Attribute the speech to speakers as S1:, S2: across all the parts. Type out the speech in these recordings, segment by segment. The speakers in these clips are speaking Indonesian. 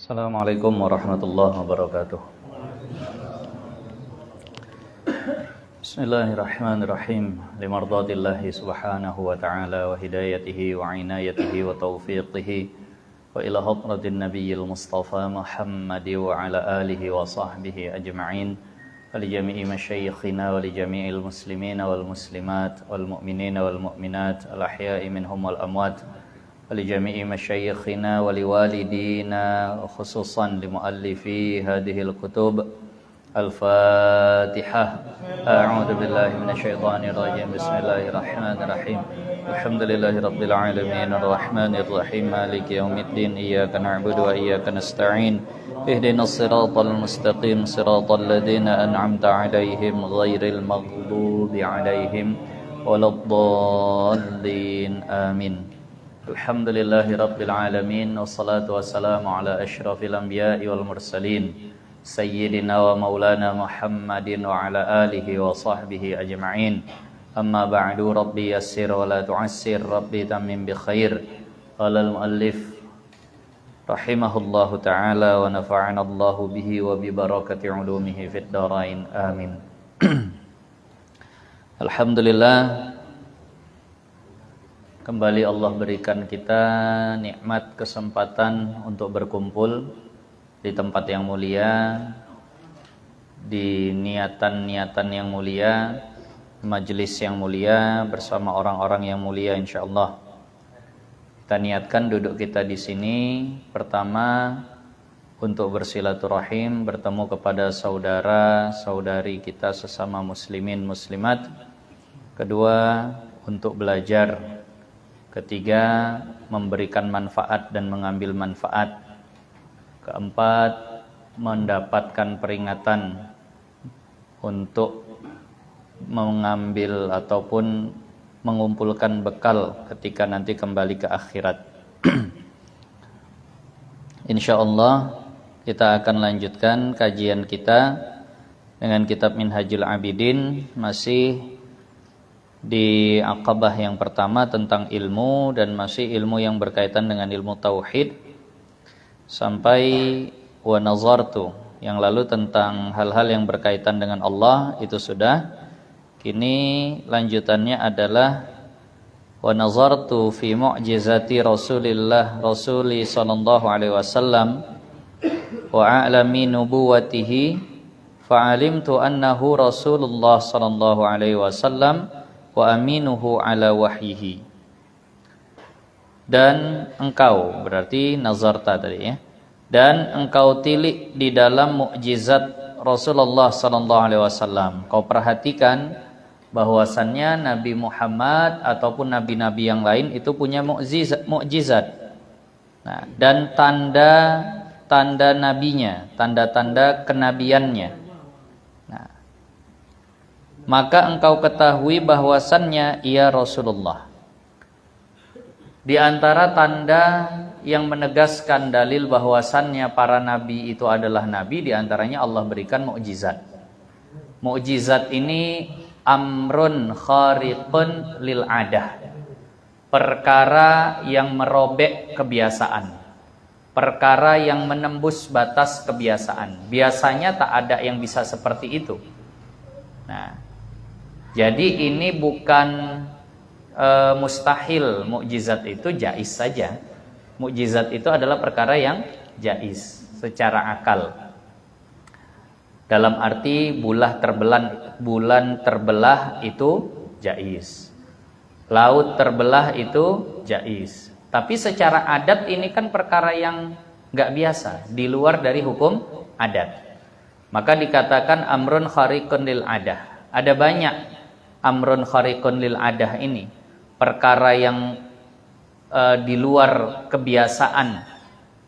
S1: Assalamualaikum warahmatullahi wabarakatuh. Bismillahirrahmanirrahim. Limardatillahi subhanahu wa ta'ala wa hidayatihi wa inayatihi wa taufiqihi wa ila hadratin nabiyil mustafa Muhammadi wa ala alihi wa sahbihi ajma'in wa li jami'i masyayikhina wa li jami'il muslimina wal muslimat wal mu'minina wal mu'minat al ahya'i minhum wal amwat ولجميع مشايخنا ولوالدينا وخصوصا لمؤلفي هذه الكتب الفاتحة. أعوذ بالله من الشيطان الرجيم. بسم الله الرحمن الرحيم. الحمد لله رب العالمين الرحمن الرحيم مالك يوم الدين إياك نعبد وإياك نستعين اهدنا الصراط المستقيم صراط الذين أنعمت عليهم غير المغضوب عليهم ولا الضالين آمين. Alhamdulillahi Rabbil Alamin. Wassalatu wassalamu ala ashrafil anbiya'i wal mursalin Sayyidina wa maulana Muhammadin wa ala alihi wa sahbihi ajma'in. Amma ba'du, Rabbi yassir wa la tu'assir, Rabbi tamim bi khair. Qala al-muallif rahimahullahu ta'ala wa nafa'ana Allahu bihi wa bi barakati ulumihi fid darain. Amin. Alhamdulillah, kembali Allah berikan kita nikmat kesempatan untuk berkumpul di tempat yang mulia, di niatan-niatan yang mulia, majelis yang mulia bersama orang-orang yang mulia insyaallah. Kita niatkan duduk kita di sini pertama untuk bersilaturahim, bertemu kepada saudara-saudari kita sesama muslimin muslimat. Kedua, untuk belajar. Ketiga, memberikan manfaat dan mengambil manfaat. Keempat, mendapatkan peringatan untuk mengambil ataupun mengumpulkan bekal ketika nanti kembali ke akhirat. Insyaallah kita akan lanjutkan kajian kita dengan kitab Minhajul Abidin, masih di aqabah yang pertama tentang ilmu, dan masih ilmu yang berkaitan dengan ilmu tauhid sampai wa nazartu, yang lalu tentang hal-hal yang berkaitan dengan Allah itu sudah. Kini lanjutannya adalah wa nazartu fi mu'jizati Rasulillah Rasuli sallallahu alaihi wasallam wa a'lami nubuwatihi fa'alimtu annahu Rasulullah sallallahu alaihi wasallam wa aminuhu ala wahyihi. Dan engkau, berarti nazarta tadi ya, dan engkau tilik di dalam mukjizat Rasulullah sallallahu alaihi wasallam. Kau perhatikan bahwasannya Nabi Muhammad ataupun nabi-nabi yang lain itu punya mukjizat. Nah, dan tanda-tanda nabinya, tanda-tanda kenabiannya. Maka engkau ketahui bahwasannya ia Rasulullah. Di antara tanda yang menegaskan dalil bahwasannya para nabi itu adalah nabi, di antaranya Allah berikan mukjizat. Mukjizat ini amrun khariqun lil adah, perkara yang merobek kebiasaan, perkara yang menembus batas kebiasaan. Biasanya tak ada yang bisa seperti itu. Nah, jadi ini bukan mustahil, mukjizat itu jaiz saja. Mukjizat itu adalah perkara yang jaiz secara akal. Dalam arti bulan terbelah itu jaiz. Laut terbelah itu jaiz. Tapi secara adat ini kan perkara yang enggak biasa, di luar dari hukum adat. Maka dikatakan amrun khariqun lil adah. Ada banyak amrun khariqun lil adah ini, perkara yang di luar kebiasaan,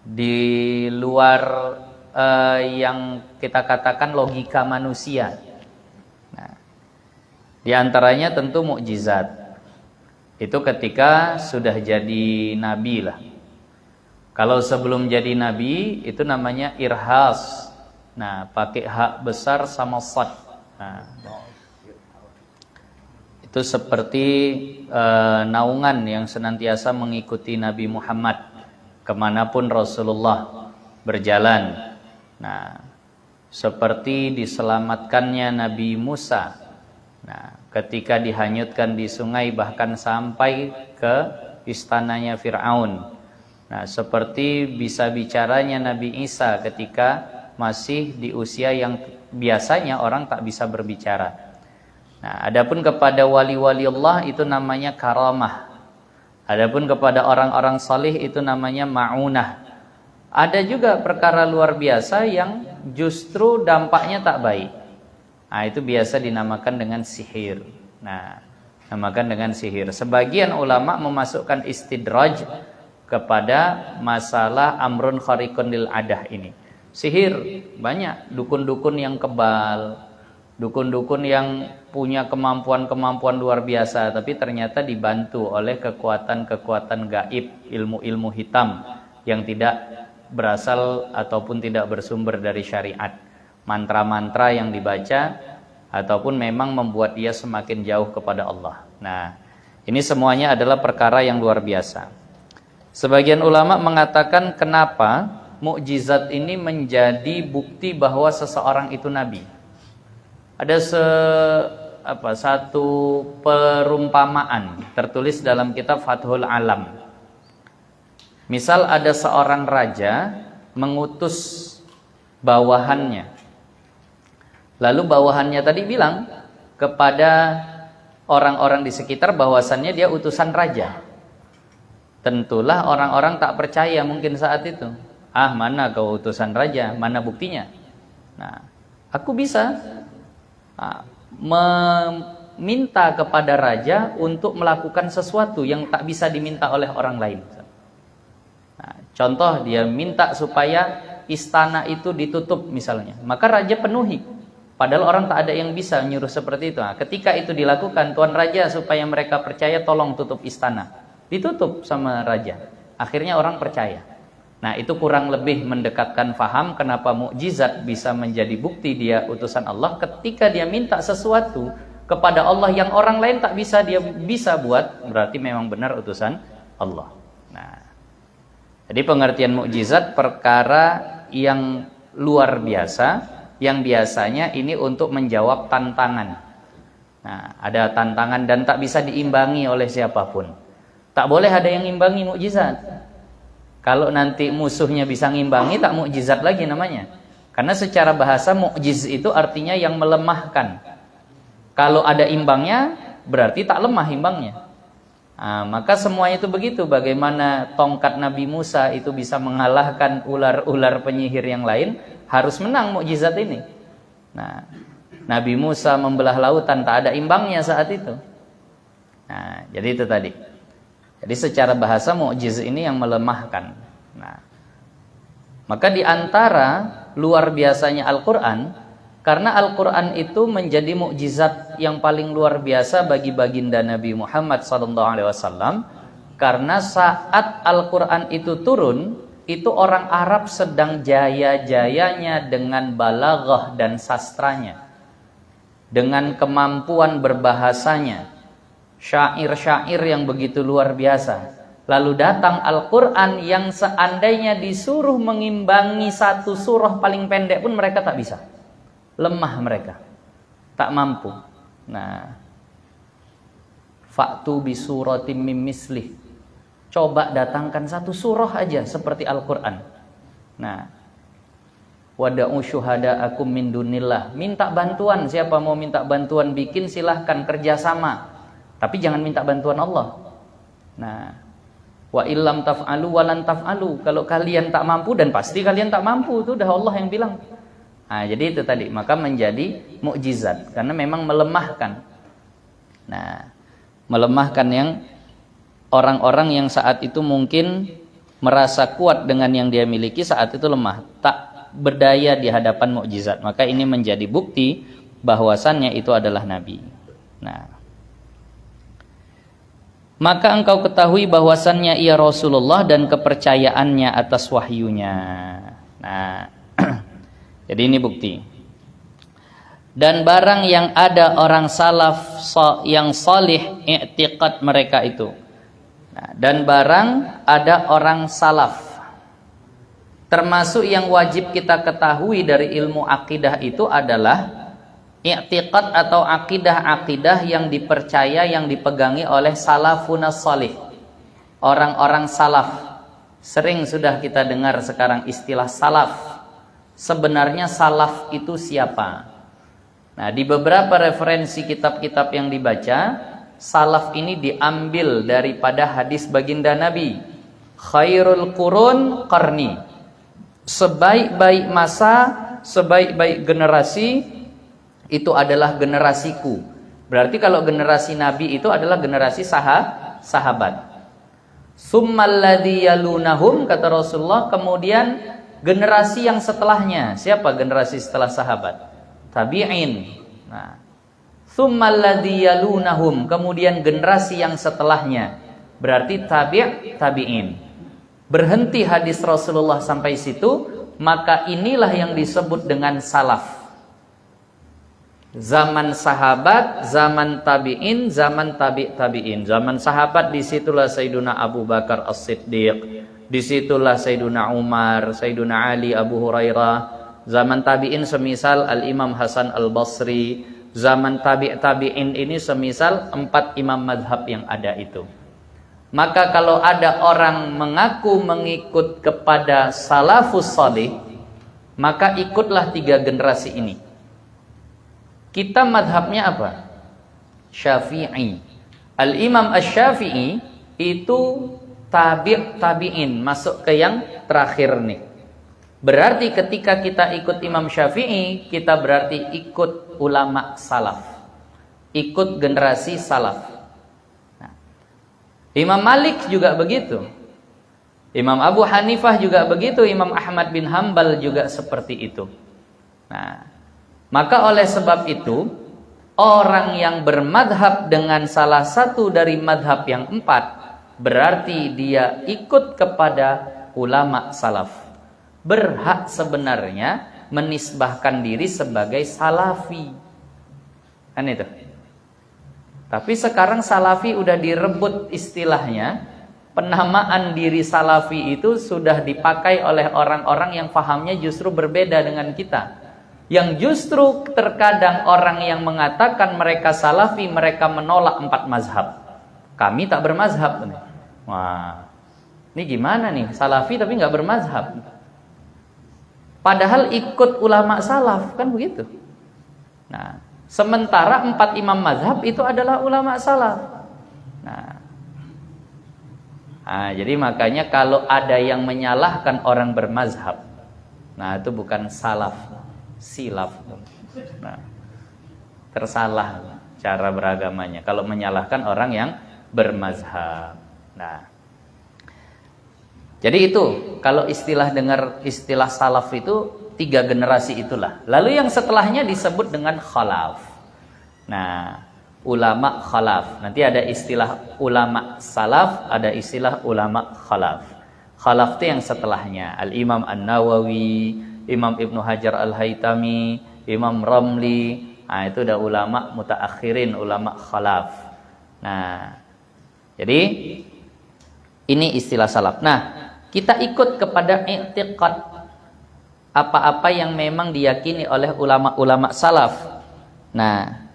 S1: di luar yang kita katakan logika manusia. Nah, di antaranya tentu mukjizat. Itu ketika sudah jadi nabi lah. Kalau sebelum jadi nabi itu namanya irhas. Nah, pakai hak besar sama sad. Nah, itu seperti naungan yang senantiasa mengikuti Nabi Muhammad kemanapun Rasulullah. berjalan. Nah, seperti diselamatkannya Nabi Musa. Nah, ketika dihanyutkan di sungai bahkan sampai ke istananya Fir'aun. Nah, seperti bisa bicaranya Nabi Isa ketika masih di usia yang biasanya orang tak bisa berbicara. Nah, adapun kepada wali-wali Allah itu namanya karamah. Adapun kepada orang-orang salih itu namanya ma'unah. Ada juga perkara luar biasa yang justru dampaknya tak baik. Nah, itu biasa dinamakan dengan sihir. Nah, namakan dengan sihir. Sebagian ulama memasukkan istidraj kepada masalah amrun khariqun lil adah ini. Sihir banyak, dukun-dukun yang kebal, dukun-dukun yang punya kemampuan-kemampuan luar biasa, tapi ternyata dibantu oleh kekuatan-kekuatan gaib, ilmu-ilmu hitam yang tidak berasal ataupun tidak bersumber dari syariat. Mantra-mantra yang dibaca ataupun memang membuat dia semakin jauh kepada Allah. Nah, ini semuanya adalah perkara yang luar biasa. Sebagian ulama mengatakan kenapa mukjizat ini menjadi bukti bahwa seseorang itu nabi. Ada satu perumpamaan tertulis dalam kitab Fathul Alam. Misal ada seorang raja mengutus bawahannya. Lalu bawahannya tadi bilang kepada orang-orang di sekitar bahwasannya dia utusan raja. Tentulah orang-orang tak percaya mungkin saat itu. Ah, mana kau utusan raja? Mana buktinya? Nah, aku bisa meminta kepada raja untuk melakukan sesuatu yang tak bisa diminta oleh orang lain. Nah, contoh dia minta supaya istana itu ditutup misalnya, maka raja penuhi. Padahal orang tak ada yang bisa nyuruh seperti itu. Nah, ketika itu dilakukan, tuan raja supaya mereka percaya tolong tutup istana. Ditutup sama raja. Akhirnya orang percaya. Nah, itu kurang lebih mendekatkan faham kenapa mukjizat bisa menjadi bukti dia utusan Allah ketika dia minta sesuatu kepada Allah yang orang lain tak bisa, dia bisa buat, berarti memang benar utusan Allah. Nah, jadi pengertian mukjizat perkara yang luar biasa, yang biasanya ini untuk menjawab tantangan. Nah, ada tantangan dan tak bisa diimbangi oleh siapapun. Tak boleh ada yang ngimbangi mukjizat. Kalau nanti musuhnya bisa ngimbangi, tak mukjizat lagi namanya. Karena secara bahasa mukjiz itu artinya yang melemahkan. Kalau ada imbangnya, berarti tak lemah imbangnya. Nah, maka semua itu begitu. Bagaimana tongkat Nabi Musa itu bisa mengalahkan ular-ular penyihir yang lain, harus menang mukjizat ini. Nah, Nabi Musa membelah lautan, tak ada imbangnya saat itu. Nah, jadi itu tadi. Jadi secara bahasa mukjiz ini yang melemahkan. Nah, maka di antara luar biasanya Al-Quran, karena Al-Quran itu menjadi mukjizat yang paling luar biasa bagi baginda Nabi Muhammad SAW, karena saat Al-Quran itu turun, itu orang Arab sedang jaya-jayanya dengan balaghah dan sastranya, dengan kemampuan berbahasanya, syair-syair yang begitu luar biasa. Lalu datang Al-Quran yang seandainya disuruh mengimbangi satu surah paling pendek pun mereka tak bisa. Lemah mereka, tak mampu. Nah, fa'tu bi suratim mim mislih. Coba datangkan satu surah aja seperti Al-Quran. Nah, wada'u syuhada'akum min dunillah. Minta bantuan, siapa mau minta bantuan bikin silahkan kerjasama. Tapi jangan minta bantuan Allah. Nah, wa illam taf'alu wa lan taf'alu. Kalau kalian tak mampu, dan pasti kalian tak mampu, itu udah Allah yang bilang. Nah, jadi itu tadi, maka menjadi mukjizat karena memang melemahkan. Nah, melemahkan yang orang-orang yang saat itu mungkin merasa kuat dengan yang dia miliki, saat itu lemah, tak berdaya di hadapan mukjizat. Maka ini menjadi bukti bahwasannya itu adalah nabi. Nah, maka engkau ketahui bahwasannya ia Rasulullah dan kepercayaannya atas wahyunya. Nah, jadi ini bukti. Dan barang yang ada orang salaf yang salih i'tiqad mereka itu. Nah, dan barang ada orang salaf Termasuk yang wajib kita ketahui dari ilmu akidah itu adalah i'tiqad atau akidah-akidah yang dipercaya, yang dipegangi oleh salafun salih, orang-orang salaf. Sering sudah kita dengar sekarang istilah salaf. Sebenarnya salaf itu siapa? Nah, di beberapa referensi kitab-kitab yang dibaca, salaf ini diambil daripada hadis baginda Nabi, khairul qurun qarni, sebaik-baik masa, sebaik-baik generasi itu adalah generasiku. Berarti kalau generasi Nabi itu adalah generasi sahabat. Summalladzi yalunahum, kata Rasulullah, kemudian generasi yang setelahnya. Siapa generasi setelah sahabat? Tabi'in. Nah, summalladzi yalunahum, kemudian generasi yang setelahnya. Berarti tabi'in. Berhenti hadis Rasulullah sampai situ, maka inilah yang disebut dengan salaf. Zaman sahabat, zaman tabi'in, zaman tabi'in. Zaman sahabat disitulah Sayyiduna Abu Bakar As-Siddiq, disitulah Sayyiduna Umar, Sayyiduna Ali, Abu Hurairah. Zaman tabi'in semisal Al-Imam Hasan Al-Basri. Zaman tabi'in ini semisal 4 imam madhab yang ada itu. Maka kalau ada orang mengaku mengikut kepada salafus salih, maka ikutlah 3 generasi ini. Kita madhabnya apa? Syafi'i. Al-Imam Asy-Syafi'i itu tabi'in, masuk ke yang terakhir nih. Berarti ketika kita ikut Imam Syafi'i, kita berarti ikut ulama salaf, ikut generasi salaf. Nah, Imam Malik juga begitu, Imam Abu Hanifah juga begitu, Imam Ahmad bin Hambal juga seperti itu. Nah, maka oleh sebab itu, orang yang bermadhab dengan salah satu dari madhab yang 4, berarti dia ikut kepada ulama salaf. Berhak sebenarnya menisbahkan diri sebagai salafi. Kan itu. Tapi sekarang salafi udah direbut istilahnya. Penamaan diri salafi itu sudah dipakai oleh orang-orang yang pahamnya justru berbeda dengan kita. Yang justru terkadang orang yang mengatakan mereka salafi, mereka menolak 4 mazhab. Kami tak bermazhab. Wah, ini gimana nih? Salafi tapi nggak bermazhab. Padahal ikut ulama salaf, kan begitu. Nah, sementara 4 imam mazhab itu adalah ulama salaf. Nah, jadi makanya kalau ada yang menyalahkan orang bermazhab, nah itu bukan salaf, silaf. Nah, tersalah cara beragamanya kalau menyalahkan orang yang bermazhab. Nah, jadi itu kalau dengar istilah salaf itu 3 generasi itulah. Lalu yang setelahnya disebut dengan khalaf. Nah, ulama khalaf. Nanti ada istilah ulama salaf, ada istilah ulama khalaf. Khalaf itu yang setelahnya. Al-Imam An-Nawawi, Imam Ibnu Hajar Al-Haytami, Imam Ramli. Nah, itu udah ulama mutaakhirin, ulama khalaf. Nah, jadi ini istilah salaf. Nah, kita ikut kepada i'tiqad, apa-apa yang memang diyakini oleh ulama-ulama salaf. Nah,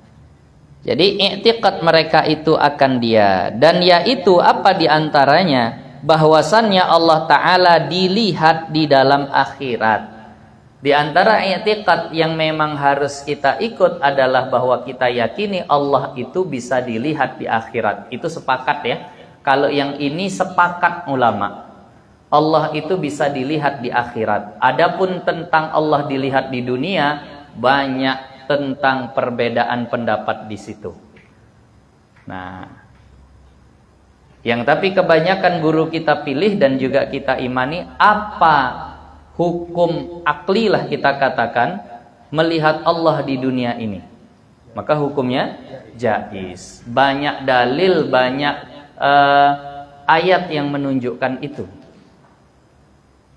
S1: jadi i'tiqad mereka itu akan dia, dan yaitu apa diantaranya, bahwasannya Allah Ta'ala dilihat di dalam akhirat. Di antara i'tiqad yang memang harus kita ikut adalah bahwa kita yakini Allah itu bisa dilihat di akhirat. Itu sepakat ya. Kalau yang ini sepakat ulama, Allah itu bisa dilihat di akhirat. Adapun tentang Allah dilihat di dunia, banyak tentang perbedaan pendapat di situ. Nah, yang tapi kebanyakan guru kita pilih dan juga kita imani, apa hukum akli lah kita katakan melihat Allah di dunia ini, maka hukumnya jaiz. Banyak dalil, banyak ayat yang menunjukkan itu.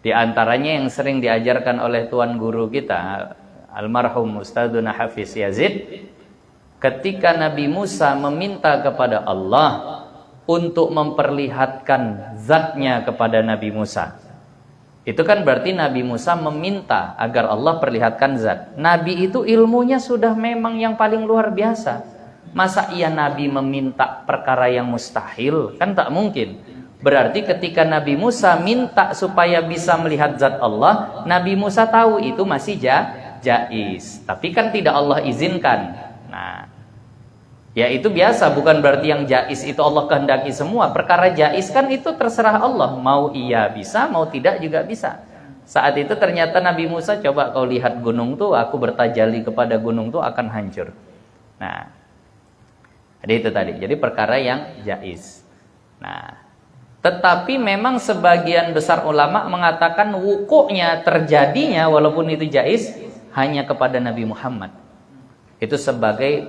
S1: Di antaranya yang sering diajarkan oleh tuan guru kita, almarhum Ustadzuna Hafiz Yazid, ketika Nabi Musa meminta kepada Allah untuk memperlihatkan zatnya kepada Nabi Musa. Itu kan berarti Nabi Musa meminta agar Allah perlihatkan zat. Nabi itu ilmunya sudah memang yang paling luar biasa. Masa iya Nabi meminta perkara yang mustahil? Kan tak mungkin. Berarti ketika Nabi Musa minta supaya bisa melihat zat Allah, Nabi Musa tahu itu masih jaiz. Tapi kan tidak Allah izinkan. Nah, ya itu biasa, bukan berarti yang jaiz itu Allah kehendaki semua. Perkara jaiz kan itu terserah Allah. Mau iya bisa, mau tidak juga bisa. Saat itu ternyata Nabi Musa, coba kau lihat gunung tuh, aku bertajali kepada gunung tuh akan hancur. Nah, jadi itu tadi. Jadi perkara yang jaiz. Nah, tetapi memang sebagian besar ulama mengatakan wukuknya, terjadinya walaupun itu jaiz hanya kepada Nabi Muhammad. Itu sebagai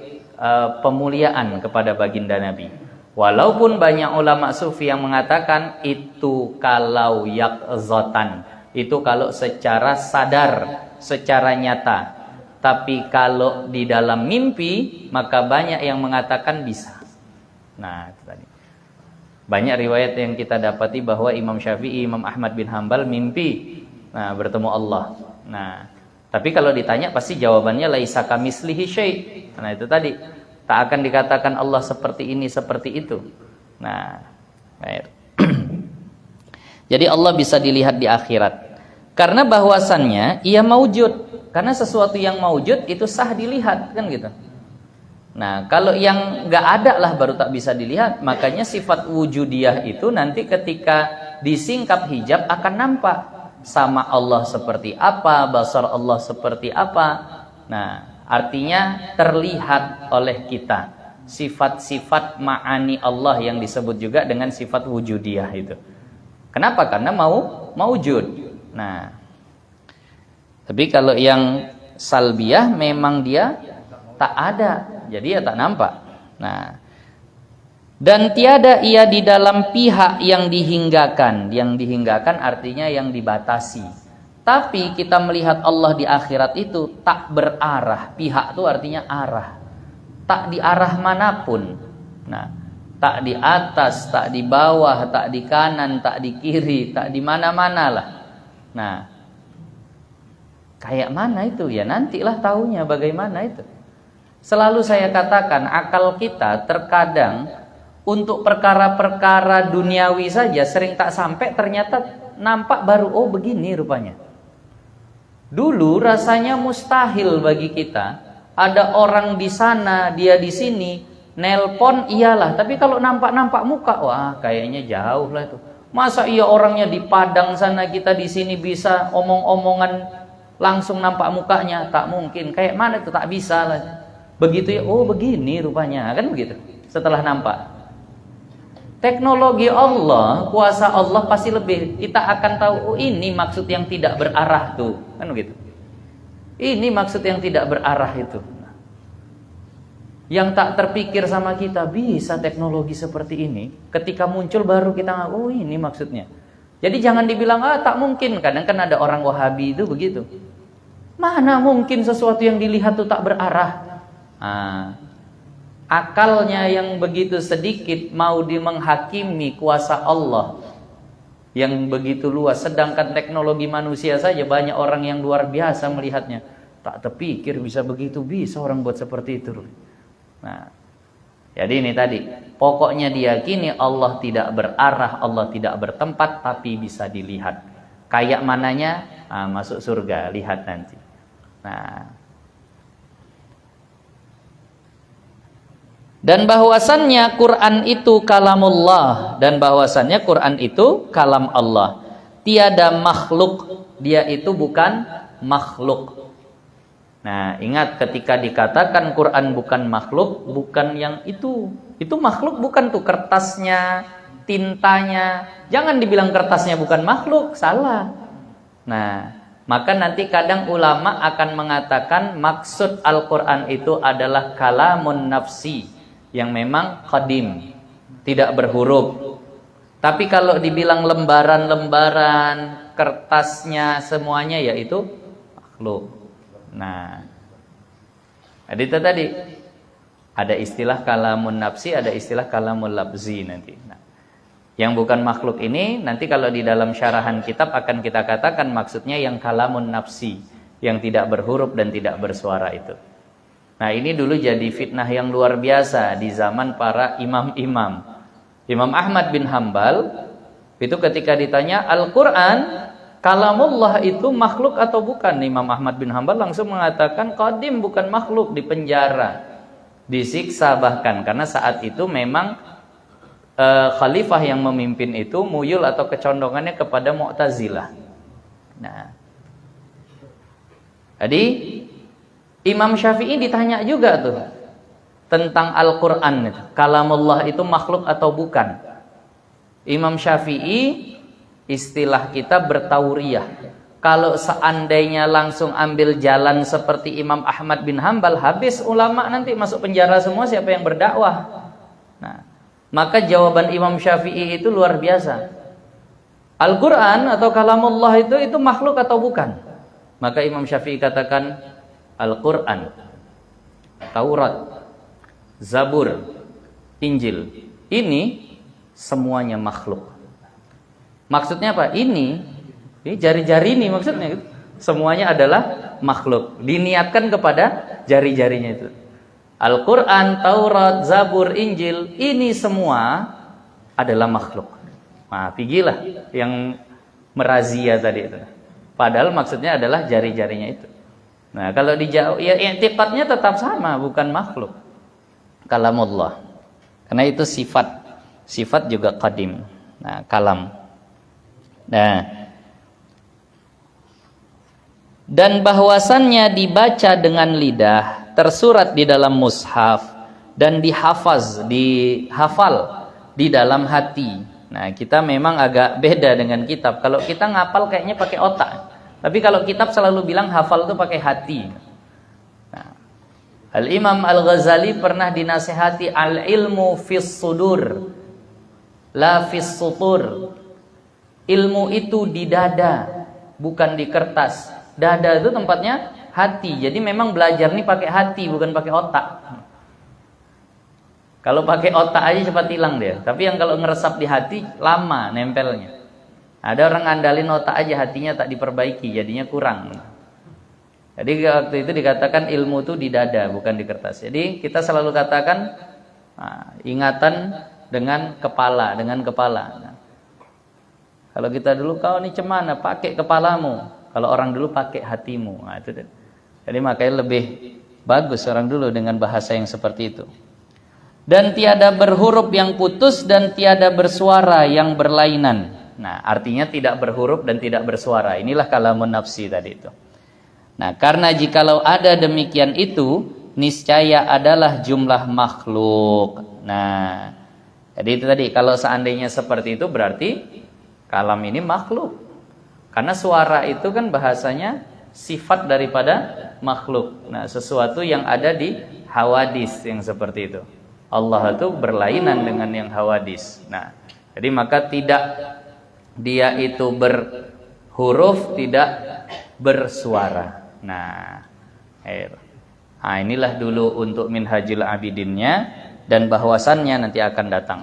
S1: pemuliaan kepada baginda Nabi. Walaupun banyak ulama sufi yang mengatakan itu kalau yaqzatan, itu kalau secara sadar, secara nyata. Tapi kalau di dalam mimpi, maka banyak yang mengatakan bisa. Nah, itu tadi. Banyak riwayat yang kita dapati bahwa Imam Syafi'i, Imam Ahmad bin Hambal mimpi bertemu Allah. Nah, tapi kalau ditanya pasti jawabannya laisa kamislihi syai'. Nah, itu tadi. Tak akan dikatakan Allah seperti ini, seperti itu. Nah, baik. Jadi Allah bisa dilihat di akhirat. Karena bahwasannya ia maujud. Karena sesuatu yang maujud itu sah dilihat, kan gitu. Nah, kalau yang nggak ada lah baru tak bisa dilihat. Makanya sifat wujudiyah itu nanti ketika disingkap hijab akan nampak. Sama Allah seperti apa, basar Allah seperti apa. Nah, artinya terlihat oleh kita. Sifat-sifat ma'ani Allah yang disebut juga dengan sifat wujudiyah itu. Kenapa? Karena maujud. Nah, tapi kalau yang salbiyah memang dia tak ada. Jadi ya tak nampak. Nah, dan tiada ia di dalam pihak yang dihinggakan. Yang dihinggakan artinya yang dibatasi. Tapi kita melihat Allah di akhirat itu tak berarah. Pihak itu artinya arah. Tak di arah manapun. Nah, tak di atas, tak di bawah, tak di kanan, tak di kiri, tak di mana-mana lah. Nah, kayak mana itu? Ya nantilah tahunya bagaimana itu. Selalu saya katakan, akal kita terkadang untuk perkara-perkara duniawi saja sering tak sampai, ternyata nampak baru, oh begini rupanya. Dulu rasanya mustahil bagi kita, ada orang di sana, dia di sini, nelpon iyalah, tapi kalau nampak-nampak muka, wah kayaknya jauh lah itu. Masa iya orangnya di Padang sana, kita di sini bisa omong-omongan langsung nampak mukanya? Tak mungkin. Kayak mana itu? Tak bisa lah. Begitu ya, oh begini rupanya, kan begitu. Setelah nampak. Teknologi Allah, kuasa Allah pasti lebih. Kita akan tahu, oh ini maksud yang tidak berarah tuh, kan begitu. Ini maksud yang tidak berarah itu. Yang tak terpikir sama kita, bisa teknologi seperti ini. Ketika muncul baru kita, oh ini maksudnya. Jadi jangan dibilang, tak mungkin. Kadang kan ada orang Wahabi itu begitu. Mana mungkin sesuatu yang dilihat itu tak berarah. Akalnya yang begitu sedikit mau menghakimi kuasa Allah yang begitu luas. Sedangkan teknologi manusia saja banyak orang yang luar biasa melihatnya. Tak terpikir bisa begitu, bisa orang buat seperti itu. Nah, jadi ini tadi, pokoknya diyakini Allah tidak berarah, Allah tidak bertempat, tapi bisa dilihat. Kayak mananya? Masuk surga, lihat nanti. Nah, dan bahwasannya Quran itu kalamullah, dan bahwasannya Quran itu kalam Allah. Tiada makhluk, dia itu bukan makhluk. Nah, ingat ketika dikatakan Quran bukan makhluk, bukan yang itu. Itu makhluk bukan tuh kertasnya, tintanya. Jangan dibilang kertasnya bukan makhluk, salah. Nah, maka nanti kadang ulama akan mengatakan maksud Al-Quran itu adalah kalamun nafsi, yang memang qadim, tidak berhuruf. Tapi kalau dibilang lembaran-lembaran, kertasnya semuanya yaitu makhluk. Nah, itu tadi ada istilah kalamun nafsi, ada istilah kalamun labzi nanti. Nah, Yang bukan makhluk ini nanti kalau di dalam syarahan kitab akan kita katakan maksudnya yang kalamun nafsi, yang tidak berhuruf dan tidak bersuara itu. Nah, ini dulu jadi fitnah yang luar biasa di zaman para imam-imam. Imam Ahmad bin Hambal itu ketika ditanya Al-Quran kalamullah itu makhluk atau bukan, Imam Ahmad bin Hambal langsung mengatakan qadim, bukan makhluk, dipenjara, disiksa bahkan, karena saat itu memang khalifah yang memimpin itu muyul atau kecondongannya kepada Mu'tazilah. Nah, jadi Imam Syafi'i ditanya juga tuh tentang Al-Quran, kalamullah itu makhluk atau bukan. Imam Syafi'i istilah kita bertauriyah. Kalau seandainya langsung ambil jalan seperti Imam Ahmad bin Hambal, habis ulama nanti masuk penjara semua, siapa yang berdakwah? Nah, maka jawaban Imam Syafi'i itu luar biasa. Al-Quran atau kalamullah itu makhluk atau bukan? Maka Imam Syafi'i katakan Al-Quran, Taurat, Zabur, Injil, ini semuanya makhluk. Maksudnya apa? Ini jari-jari ini maksudnya semuanya adalah makhluk. Diniatkan kepada jari-jarinya itu. Al-Quran, Taurat, Zabur, Injil, ini semua adalah makhluk. Nah, pigilah yang merazia tadi itu. Padahal maksudnya adalah jari-jarinya itu. Nah, kalau dijauh, ya i'tiqadnya tetap sama, bukan makhluk. Kalamullah. Karena itu sifat juga qadim. Nah, kalam. Nah, dan bahwasannya dibaca dengan lidah, tersurat di dalam mushaf, dan dihafal di dalam hati. Nah, kita memang agak beda dengan kitab. Kalau kita ngapal kayaknya pakai otak, tapi kalau kitab selalu bilang hafal itu pakai hati. Nah, Al-Imam Al-Ghazali pernah dinasihati, al-ilmu fis sudur la fis sutur. Ilmu itu di dada, bukan di kertas. Dada itu tempatnya hati. Jadi memang belajar nih pakai hati, bukan pakai otak. Kalau pakai otak aja cepat hilang dia. Tapi yang kalau ngeresap di hati lama nempelnya. Ada orang ngandalin otak aja, hatinya tak diperbaiki, jadinya kurang. Jadi waktu itu dikatakan ilmu itu di dada, bukan di kertas. Jadi kita selalu katakan ingatan dengan kepala, Nah, kalau kita dulu, kau ini cemana, pakai kepalamu. Kalau orang dulu pakai hatimu. Nah, itu. Jadi makanya lebih bagus orang dulu dengan bahasa yang seperti itu. Dan tiada berhuruf yang putus dan tiada bersuara yang berlainan. Nah, artinya tidak berhuruf dan tidak bersuara. Inilah kalamun nafsi tadi itu. Nah, karena jikalau ada demikian itu, niscaya adalah jumlah makhluk. Nah, jadi itu tadi, kalau seandainya seperti itu berarti kalam ini makhluk. Karena suara itu kan bahasanya sifat daripada makhluk. Nah, sesuatu yang ada di hawadis yang seperti itu. Allah itu berlainan dengan yang hawadis. Nah, jadi maka tidak dia itu berhuruf, tidak bersuara. Nah, inilah dulu untuk Minhajul Abidinnya, dan bahwasannya nanti akan datang.